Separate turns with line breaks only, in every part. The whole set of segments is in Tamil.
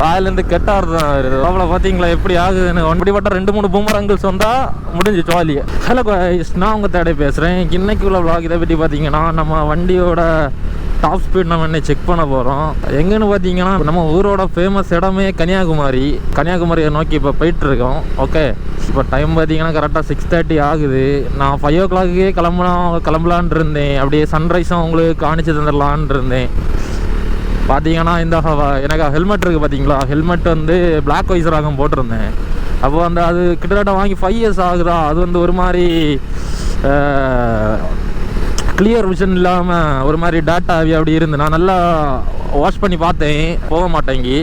வாயிலேருந்து கெட்ட அர்த்தம் வருது. அவ்வளோ பார்த்தீங்களா எப்படி ஆகுதுன்னு. ஒன்படிப்பட்ட 2-3 பூமர் அங்கிள்ஸ் வந்தால் முடிஞ்சு ஜாலியாக. ஹலோ காய்ஸ், நான் உங்கள் தேடி பேசுகிறேன். இன்னைக்கு உள்ள vlog இதை பற்றி பார்த்தீங்கன்னா நம்ம வண்டியோட டாப் ஸ்பீட் நம்ம என்ன செக் பண்ண போகிறோம். எங்கன்னு பார்த்தீங்கன்னா நம்ம ஊரோட ஃபேமஸ் இடமே கன்னியாகுமரியை நோக்கி இப்போ போயிட்டுருக்கோம். ஓகே, இப்போ டைம் பார்த்தீங்கன்னா கரெக்டாக 6:30 ஆகுது. நான் 5 o'clockே கிளம்பலான் இருந்தேன். அப்படியே சன்ரைஸும் உங்களுக்கு காணிச்சு தந்துடலான் இருந்தேன். பார்த்தீங்கன்னா இந்த எனக்கு ஹெல்மெட் இருக்குது பார்த்தீங்களா, ஹெல்மெட் வந்து பிளாக் வைசராக போட்டிருந்தேன். அப்போ வந்து அது கிட்டத்தட்ட வாங்கி 5 years ஆகுதா. அது வந்து ஒரு மாதிரி கிளியர் விஷன் இல்லாமல் ஒரு மாதிரி டேட்டா அப்படி இருந்து நான் நல்லா வாஷ் பண்ணி பார்த்தேன், போக மாட்டேங்கி.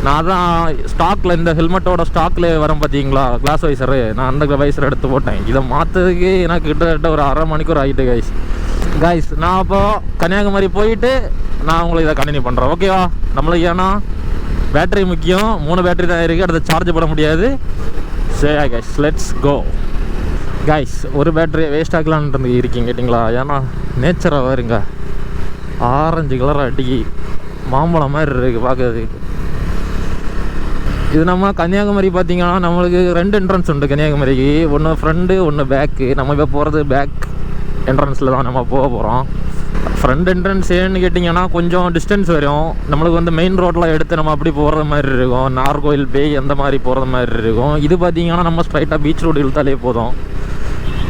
நான் தான் ஸ்டாக்கில் இந்த ஹெல்மெட்டோட ஸ்டாக்கில் வரேன் பார்த்தீங்களா கிளாஸ் வைசரு, நான் அந்த வைசர் எடுத்து போட்டேன். இதை மாற்றதுக்கு எனக்கு கிட்டத்தட்ட ஒரு 1/2 மணிக்கூர் ஆகிட்டு கைஸ். நான் அப்போது கன்னியாகுமரி போயிட்டு நான் உங்களுக்கு இதை கண்டினியூ பண்ணுறேன். ஓகேவா? நம்மளுக்கு ஏன்னா பேட்டரி முக்கியம். 3 பேட்டரி தான் இருக்குது, அடுத்த சார்ஜ் போட முடியாது. சரி கைஸ், லெட்ஸ் கோ. கைஸ், ஒரு பேட்டரி வேஸ்ட் ஆகலான்னு இருக்கீங்க கேட்டிங்களா? ஏன்னா நேச்சராக வருங்க, ஆரஞ்சு கலர் அடிக்கி மாம்பழம் மாதிரி இருக்குது பார்க்கறதுக்கு. இது நம்ம கன்னியாகுமரி பார்த்தீங்கன்னா நம்மளுக்கு 2 என்ட்ரன்ஸ் உண்டு கன்னியாகுமரிக்கு. ஒன்று ஃப்ரண்ட்டு, ஒன்று பேக்கு. நம்ம இப்போ போகிறது பேக் என்ட்ரன்ஸில் தான் நம்ம போக போகிறோம். ஃப்ரண்ட் என்ட்ரன்ஸ் ஏன்னு கேட்டிங்கன்னா கொஞ்சம் டிஸ்டன்ஸ் வரும். நம்மளுக்கு வந்து மெயின் ரோட்டில் எடுத்து நம்ம அப்படி போகிறது மாதிரி இருக்கும். நாகர்கோவில் பேய் அந்த மாதிரி போகிறது மாதிரி இருக்கும். இது பார்த்தீங்கன்னா நம்ம ஸ்ட்ரைட்டாக பீச் ரோடு இழுத்தாலே போதும்,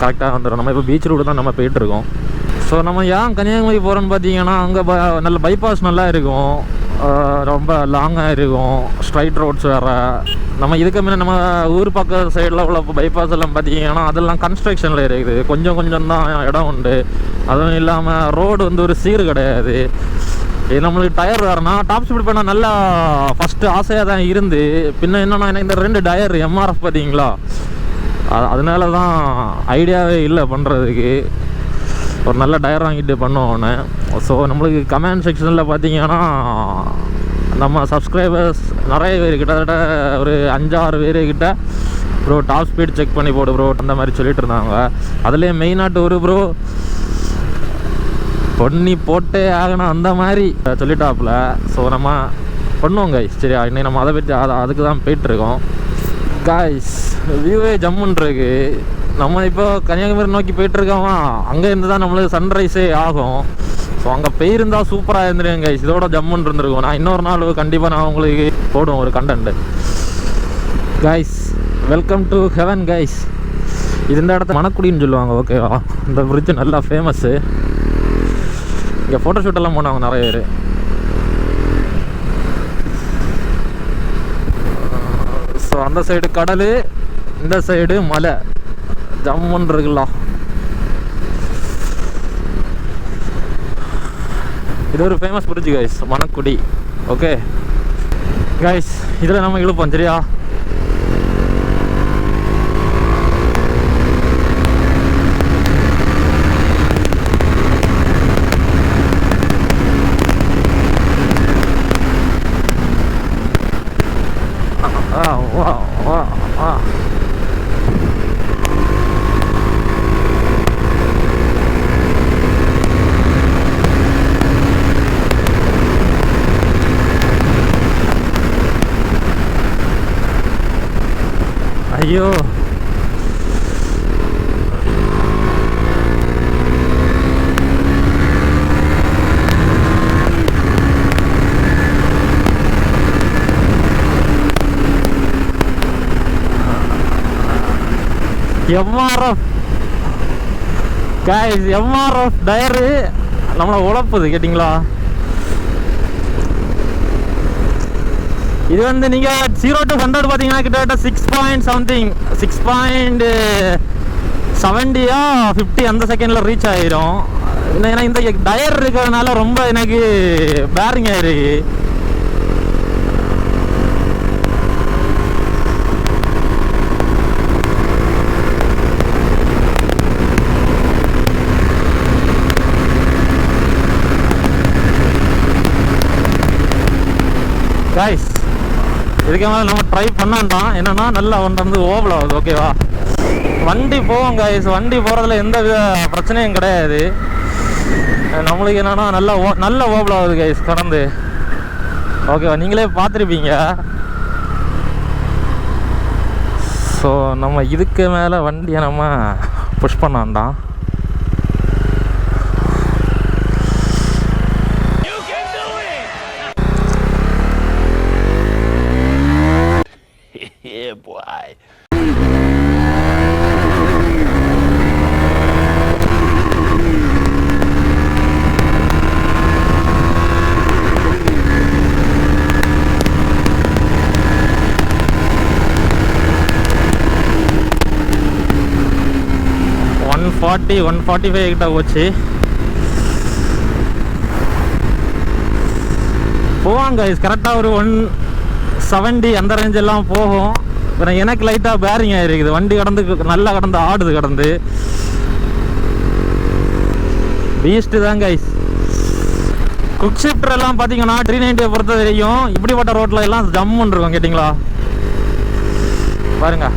கரெக்டாக வந்துடும். நம்ம இப்போ பீச் ரோடு தான் நம்ம போயிட்டுருக்கோம். ஸோ நம்ம ஏன் கன்னியாகுமரி போகிறோன்னு பார்த்தீங்கன்னா அங்கே நல்ல பைபாஸ் நல்லா இருக்கும், ரொம்ப லாங்காக இருக்கும், ஸ்ட்ரைட் ரோட்ஸ் வேறு. நம்ம இதுக்கு முன்னே நம்ம ஊர் பக்கம் சைடில் உள்ள பைபாஸ் எல்லாம் பார்த்தீங்கன்னா அதெல்லாம் கன்ஸ்ட்ரக்ஷனில் இருக்குது. கொஞ்சம் தான் இடம் உண்டு. அதுவும் இல்லாமல் ரோடு வந்து ஒரு சீர் கிடையாது. இது நம்மளுக்கு டயர் வேறுனா டாப் ஸ்பீட் பண்ணால் நல்லா ஃபஸ்ட்டு ஆசையாக தான் இருந்து, பின்ன என்னென்னா எனக்கு இந்த 2 டயர் எம்ஆர்எஃப் பார்த்தீங்களா, அதனால தான் ஐடியாவே இல்லை பண்ணுறதுக்கு. ஒரு நல்ல டயர் வாங்கிட்டு பண்ணுவோன்னு. ஸோ நம்மளுக்கு கமெண்ட் செக்ஷனில் பார்த்தீங்கன்னா நம்ம சப்ஸ்கிரைபர்ஸ் நிறைய பேர், கிட்டத்தட்ட ஒரு 5-6 பேர்கிட்ட ப்ரோ டாப் ஸ்பீட் செக் பண்ணி போடு ப்ரோ அந்த மாதிரி சொல்லிட்டு இருந்தாங்க. அதுலேயே மெயினாட்டு ஒரு ப்ரோ பொன்னி போட்டே ஆகணும் அந்த மாதிரி சொல்லிட்டாப்புல. ஸோ நம்ம பண்ணுவோம் கைஸ். சரியா, இன்னைக்கு நம்ம அதை பற்றி அதுக்கு தான் போயிட்டுருக்கோம் கைஸ். வியூவே ஜம்முன்னு இருக்கு. நம்ம இப்போ கன்னியாகுமரி நோக்கி போயிட்டுருக்கோமா, அங்கே இருந்து தான் நம்மளுக்கு சன்ரைஸே ஆகும். ஸோ அங்கே போயிருந்தால் சூப்பராக இருந்துருங்க கைஸ், இதோட ஜம்முன்னு இருந்திருக்கும். நான் இன்னொரு நாள் கண்டிப்பாக நான் உங்களுக்கு போடுவோம் ஒரு content guys. Welcome to heaven guys. இது இந்த இடத்த மணக்குடின்னு சொல்லுவாங்க. ஓகேவா? இந்த பிரிட்ஜ் நல்லா ஃபேமஸ்ஸு. இங்கே ஃபோட்டோஷூட்டெல்லாம் போனாங்க நிறைய பேர். ஸோ அந்த சைடு கடல், இந்த சைடு மலை, ஜம்முன்னு இருக்குல்ல. இது ஒரு famous bridge guys, Manakkudi. Okay guys, இதில் நம்ம இழுப்போம். சரியா? ஐயோ, எம்ஆர்எஃப் கைஸ், எம்ஆர்எஃப் டயரு நம்மளை உழப்புது கேட்டிங்களா. இது வந்து நீங்கள் 0 to 100 பார்த்தீங்கன்னா கிட்டத்தட்ட 6.70 50 அந்த செகண்டில் ரீச் ஆகிரும். ஏன்னா இந்த டயர் இருக்கிறதுனால ரொம்ப எனக்கு பேரிங் ஆயிருக்கு. கைஸ், இதுக்கு மேலே நம்ம ட்ரை பண்ணான்தான். என்னென்னா நல்லா வந்து ஓவல் ஆகுது. ஓகேவா? வண்டி போவோம் கைஸ். வண்டி போகிறதுல எந்த வித பிரச்சனையும் கிடையாது. நம்மளுக்கு என்னென்னா நல்ல ஓவல் ஆகுது கைஸ். கடந்து ஓகேவா, நீங்களே பார்த்துருப்பீங்க. ஸோ நம்ம இதுக்கு மேலே வண்டியை நம்ம புஷ் பண்ண வேண்டாம்.
Yeah, boy.
145 கிட்ட போச்சு. போவாங்க கரெக்டாக ஒரு 170 அந்த ரேஞ்ச் எல்லாம் போகும். எனக்கு லைட்டாக பேரிங் ஆகிருக்குது, வண்டி நல்லா கடந்து ஆடுது கடந்து. பீஸ்ட்டு தான் கைஸ். குக் ஷிஃப்டர் எல்லாம் பார்த்தீங்கன்னா 390 பொறுத்த வரைக்கும் இப்படிப்பட்ட ரோட்டில் எல்லாம் ஜம்முன்னு இருக்கும். கேட்டிங்களா பாருங்க,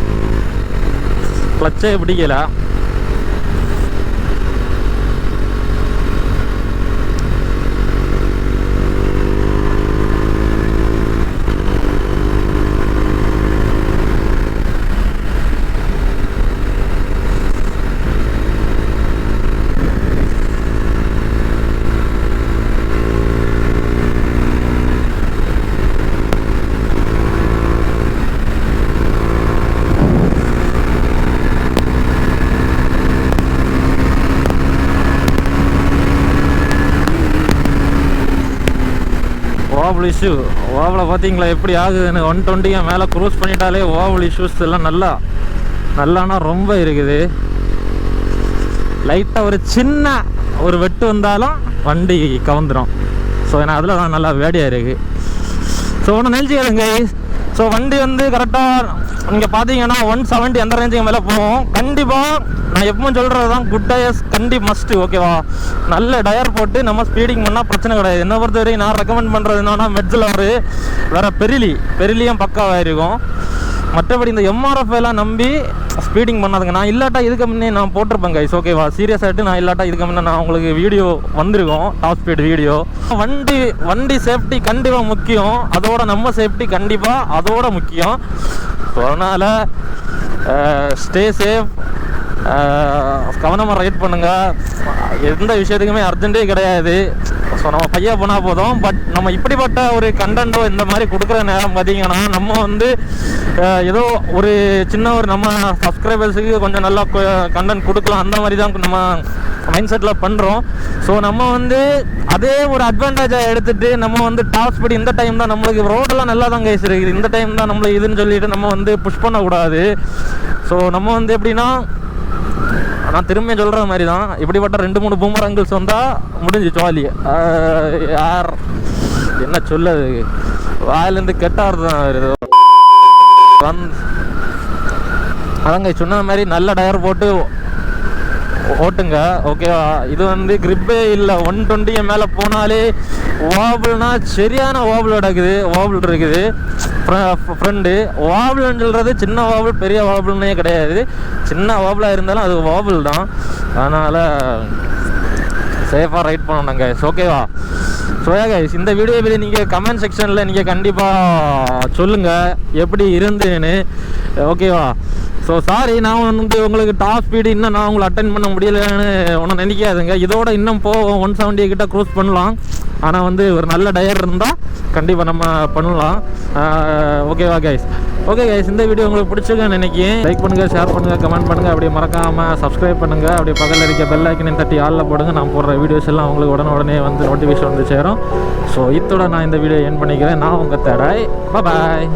கிளச்சே பிடிக்கல. ஓவல் இஷ்யூ ஓவலை பார்த்தீங்களா எப்படி ஆகுதுன்னு. 120 மேலே க்ரூஸ் பண்ணிட்டாலே ஓவல் இஷ்யூஸ் எல்லாம் நல்லானா ரொம்ப இருக்குது. லைட்டாக ஒரு சின்ன ஒரு வெட்டு வந்தாலும் வண்டி கவுந்துடும். ஸோ ஏன்னா அதில் தான் நல்லா வேடியாக இருக்குது. ஸோ ஒன்று நினச்சிக்காதுங்க. ஸோ வண்டி கரெக்டாக நீங்கள் பார்த்தீங்கன்னா 170 அந்த ரேஞ்சுக்கு மேலே போகும். கண்டிப்பாக நான் எப்பவும் சொல்கிறது தான், குட் டயர்ஸ் மஸ்ட்டு. ஓகேவா, நல்ல டயர் போட்டு நம்ம ஸ்பீடிங் பண்ணால் பிரச்சனை கிடையாது. என்ன பொறுத்த வரைக்கும் நான் ரெக்கமெண்ட் பண்ணுறது என்னன்னா, மெட்ஸில் வேறு பெரிலியும் பக்காவாக இருக்கும். மற்றபடி இந்த எம்ஆர்எஃப் எல்லாம் நம்பி ஸ்பீடிங் பண்ணாதுங்க. நான் இல்லாட்டா இதுக்கு முன்னே நான் போட்டிருப்பேன் கைஸ். ஓகேவா, சீரியஸ் ஆகிட்டு நான் இல்லாட்டா இதுக்கு முன்னே நான் உங்களுக்கு வீடியோ வந்திருக்கோம், டாப் ஸ்பீட் வீடியோ. வண்டி சேஃப்டி கண்டிப்பாக முக்கியம், அதோட நம்ம சேஃப்டி கண்டிப்பாக அதோட முக்கியம். ஸோ அதனால் ஸ்டே சேஃப், கவனமாக ரைட் பண்ணுங்கள். எந்த விஷயத்துக்குமே அர்ஜென்ட்டே கிடையாது. ஸோ நம்ம பையா போனால் போதும். பட் நம்ம இப்படிப்பட்ட ஒரு கண்டென்ட்டோ இந்த மாதிரி கொடுக்குற நேரம் பார்த்தீங்கன்னா, நம்ம ஏதோ ஒரு சின்ன ஒரு நம்ம சப்ஸ்கிரைபர்ஸுக்கு கொஞ்சம் நல்லா கண்டென்ட் கொடுக்கலாம், அந்த மாதிரி தான் நம்ம மைண்ட் செட்டில் பண்ணுறோம். ஸோ நம்ம அதே ஒரு அட்வான்டேஜாக எடுத்துகிட்டு நம்ம டாப் ஸ்பீட் இந்த டைம் தான் நம்மளுக்கு ரோடெல்லாம் நல்லா தான் கைஸ் இருக்குது, இந்த டைம் தான் நம்மளை இதுன்னு சொல்லிட்டு நம்ம புஷ் பண்ணக்கூடாது. ஸோ நம்ம எப்படின்னா, நான் திரும்ப சொல்கிற மாதிரி தான், இப்படிப்பட்ட 2-3 பூமர் அங்கிள்ஸ் வந்தால் முடிஞ்சு ஜாலி. யார் என்ன சொல்லது, வாயிலேருந்து கெட்டார் தான் வருது. அதங்க சொன்ன மாதிரி நல்ல டயர் போட்டு ஓட்டுங்க. ஓகேவா, இது கிரிப்பே இல்லை. 120 மேலே போனாலே வாபிள்னா சரியான வாபிள் இருக்குது. ஃப்ரெண்டு வாபிள்னு சொல்கிறது சின்ன வாபிள் பெரிய வாபிள்னே கிடையாது. சின்ன வாபிளாக இருந்தாலும் அது வாபிள் தான். அதனால் சேஃபாக ரைட் பண்ணணும் கைஸ். ஓகேவா, ஸோயா கைஸ், இந்த வீடியோ பற்றி நீங்கள் கமெண்ட் செக்ஷனில் நீங்கள் கண்டிப்பாக சொல்லுங்கள் எப்படி இருந்துன்னு. ஓகேவா, ஸோ சாரி, நான் உங்களுக்கு டாப் ஸ்பீடு இன்னும் நான் உங்களை அட்டென்ட் பண்ண முடியலைன்னு ஒன்றும் நினைக்காதுங்க. இதோட இன்னும் போவோம், 170 கிட்ட க்ரூஸ் பண்ணலாம். ஆனால் ஒரு நல்ல டயர் இருந்தால் கண்டிப்பாக நம்ம பண்ணலாம். ஓகேவா கைஸ்? ஓகே கைஸ், இந்த வீடியோ உங்களுக்கு பிடிச்சிருக்குன்னு நினைக்கிறேன். லைக் பண்ணுங்கள், ஷேர் பண்ணுங்கள், கமெண்ட் பண்ணுங்கள். அப்படியே மறக்காமல் சப்ஸ்கிரைப் பண்ணுங்கள். அப்படியே பக்கத்தில் இருக்க பெல் ஐக்கனையும் தட்டி ஆளில் போடுங்க. நான் போடுற வீடியோஸ் எல்லாம் உங்களுக்கு உடனே நோட்டிஃபிகேஷன் சேரும். ஸோ இதோட நான் இந்த வீடியோ எண்ட் பண்ணிக்கிறேன். நான் உங்கள் தேடாய். பாய்.